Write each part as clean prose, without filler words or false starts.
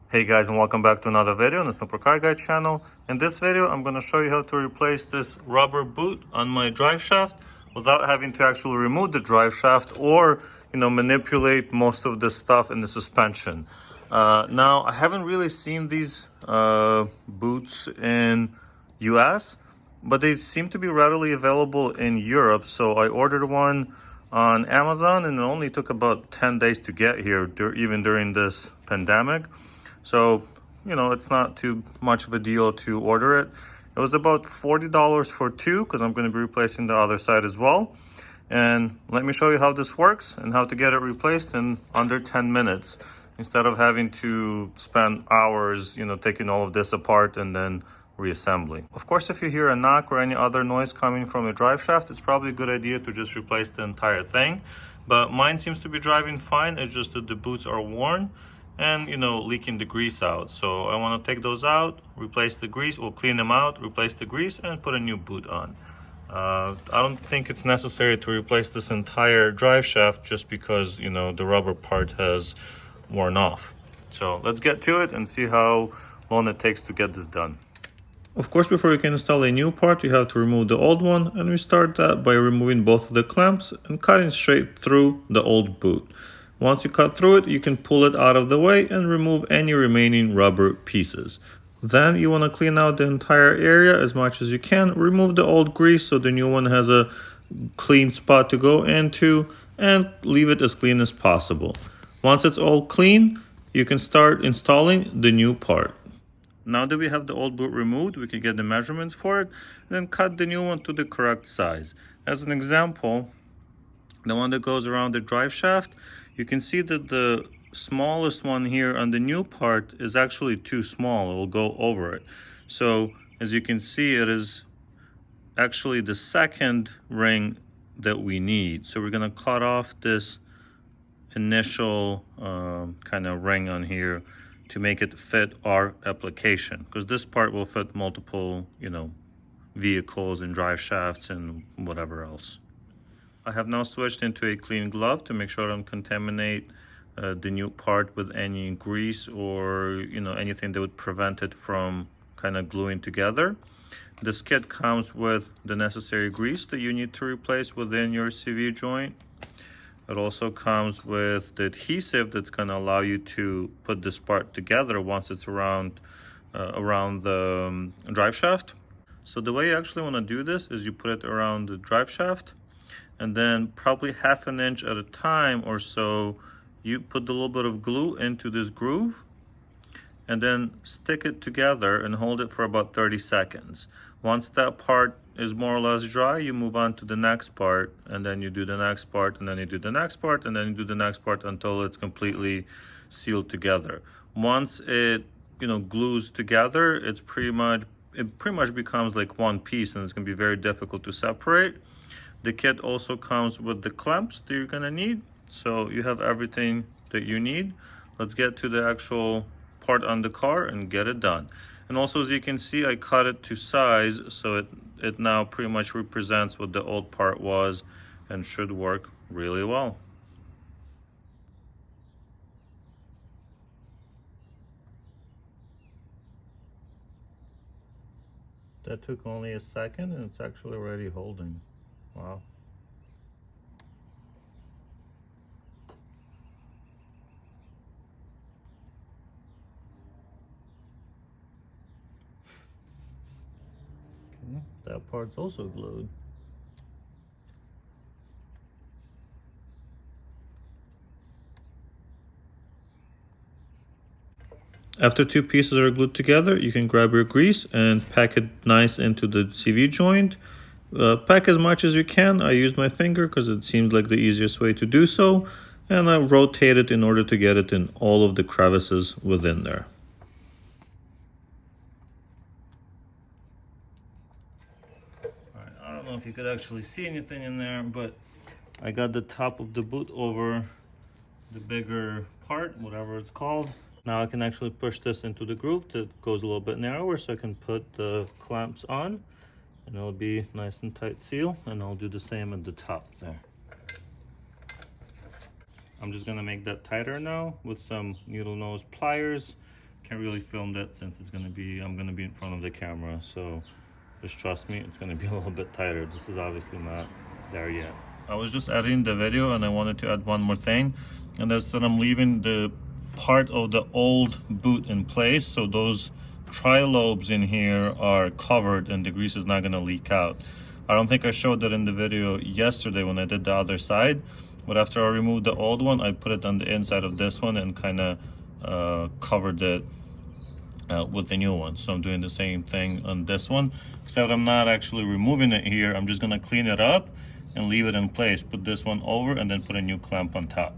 Hey guys, and welcome back to another video on the Simple Car Guy channel. In this video, I'm going to show you how to replace this rubber boot on my drive shaft without having to actually remove the drive shaft or, manipulate most of the stuff in the suspension. Now, I haven't really seen these boots in US, but they seem to be readily available in Europe. So I ordered one on Amazon and it only took about 10 days to get here, even during this pandemic. So, it's not too much of a deal to order it. It was about $40 for two because I'm going to be replacing the other side as well. And let me show you how this works and how to get it replaced in under 10 minutes instead of having to spend hours, taking all of this apart and then reassembling. Of course, if you hear a knock or any other noise coming from the drive shaft, it's probably a good idea to just replace the entire thing. But mine seems to be driving fine. It's just that the boots are worn and leaking the grease out. So I want to take those out, replace the grease, or clean them out, replace the grease, and put a new boot on. I don't think it's necessary to replace this entire drive shaft just because the rubber part has worn off. So let's get to it and see how long it takes to get this done. Of course, before you can install a new part, you have to remove the old one, and we start that by removing both of the clamps and cutting straight through the old boot. Once you cut through it, you can pull it out of the way and remove any remaining rubber pieces. Then you want to clean out the entire area as much as you can. Remove the old grease so the new one has a clean spot to go into, and leave it as clean as possible. Once it's all clean, you can start installing the new part. Now that we have the old boot removed, we can get the measurements for it and then cut the new one to the correct size. As an example, the one that goes around the drive shaft, you can see that the smallest one here on the new part is actually too small. It will go over it. So as you can see, it is actually the second ring that we need. So we're going to cut off this initial kind of ring on here to make it fit our application, because this part will fit multiple vehicles and drive shafts and whatever else. I have now switched into a clean glove to make sure I don't contaminate the new part with any grease or anything that would prevent it from kind of gluing together. This kit comes with the necessary grease that you need to replace within your CV joint. It also comes with the adhesive that's going to allow you to put this part together once it's around the drive shaft. So the way you actually want to do this is you put it around the drive shaft, and then probably half an inch at a time or so, you put a little bit of glue into this groove and then stick it together and hold it for about 30 seconds. Once that part is more or less dry, you move on to the next part, and then you do the next part, and then you do the next part, and then you do the next part until it's completely sealed together. Once it glues together, it pretty much becomes like one piece, and it's going to be very difficult to separate. The kit also comes with the clamps that you're going to need, so you have everything that you need. Let's get to the actual part on the car and get it done. And also, as you can see, I cut it to size, so it now pretty much represents what the old part was and should work really well. That took only a second and it's actually already holding. Wow. Okay, that part's also glued. After two pieces are glued together, you can grab your grease and pack it nice into the CV joint. Pack as much as you can. I use my finger because it seemed like the easiest way to do so, and I rotate it in order to get it in all of the crevices within there. Alright, I don't know if you could actually see anything in there, but I got the top of the boot over the bigger part, whatever it's called. Now I can actually push this into the groove that goes a little bit narrower, so I can put the clamps on and it'll be nice and tight seal, and I'll do the same at the top there. I'm just gonna make that tighter now with some needle nose pliers. can't really film that since I'm gonna be in front of the camera, so just trust me, it's gonna be a little bit tighter. This is obviously not there yet. I was just editing the video and I wanted to add one more thing, and that's that I'm leaving the part of the old boot in place, so those tri-lobes in here are covered and the grease is not gonna leak out. I don't think I showed that in the video yesterday when I did the other side, but after I removed the old one, I put it on the inside of this one and kind of covered it with the new one. So I'm doing the same thing on this one, except I'm not actually removing it here. I'm just gonna clean it up and leave it in place, put this one over, and then put a new clamp on top.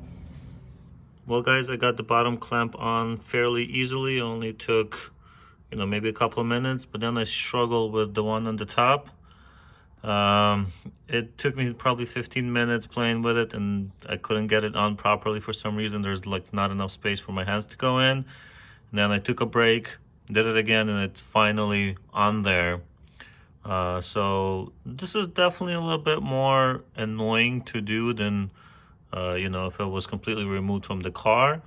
Well guys, I got the bottom clamp on fairly easily. Only took, you know, maybe a couple of minutes, but then I struggled with the one on the top. It took me probably 15 minutes playing with it, and I couldn't get it on properly for some reason. There's like not enough space for my hands to go in. And then I took a break, did it again, and it's finally on there. So this is definitely a little bit more annoying to do than you know, if it was completely removed from the car,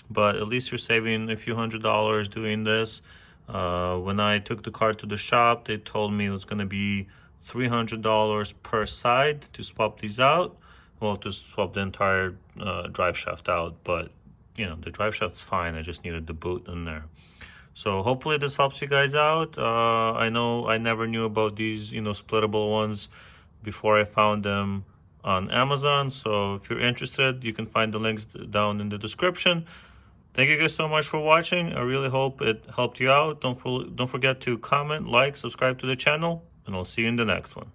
but at least you're saving a few $100s doing this. When I took the car to the shop, they told me it was going to be $300 per side to swap these out. Well, to swap the entire drive shaft out, but you know, the drive shaft's fine. I just needed the boot in there. So hopefully this helps you guys out. I know I never knew about these, you know, splittable ones before I found them on Amazon. So if you're interested, you can find the links down in the description. Thank you guys so much for watching. I really hope it helped you out. Don't forget to comment, like, subscribe to the channel, and I'll see you in the next one.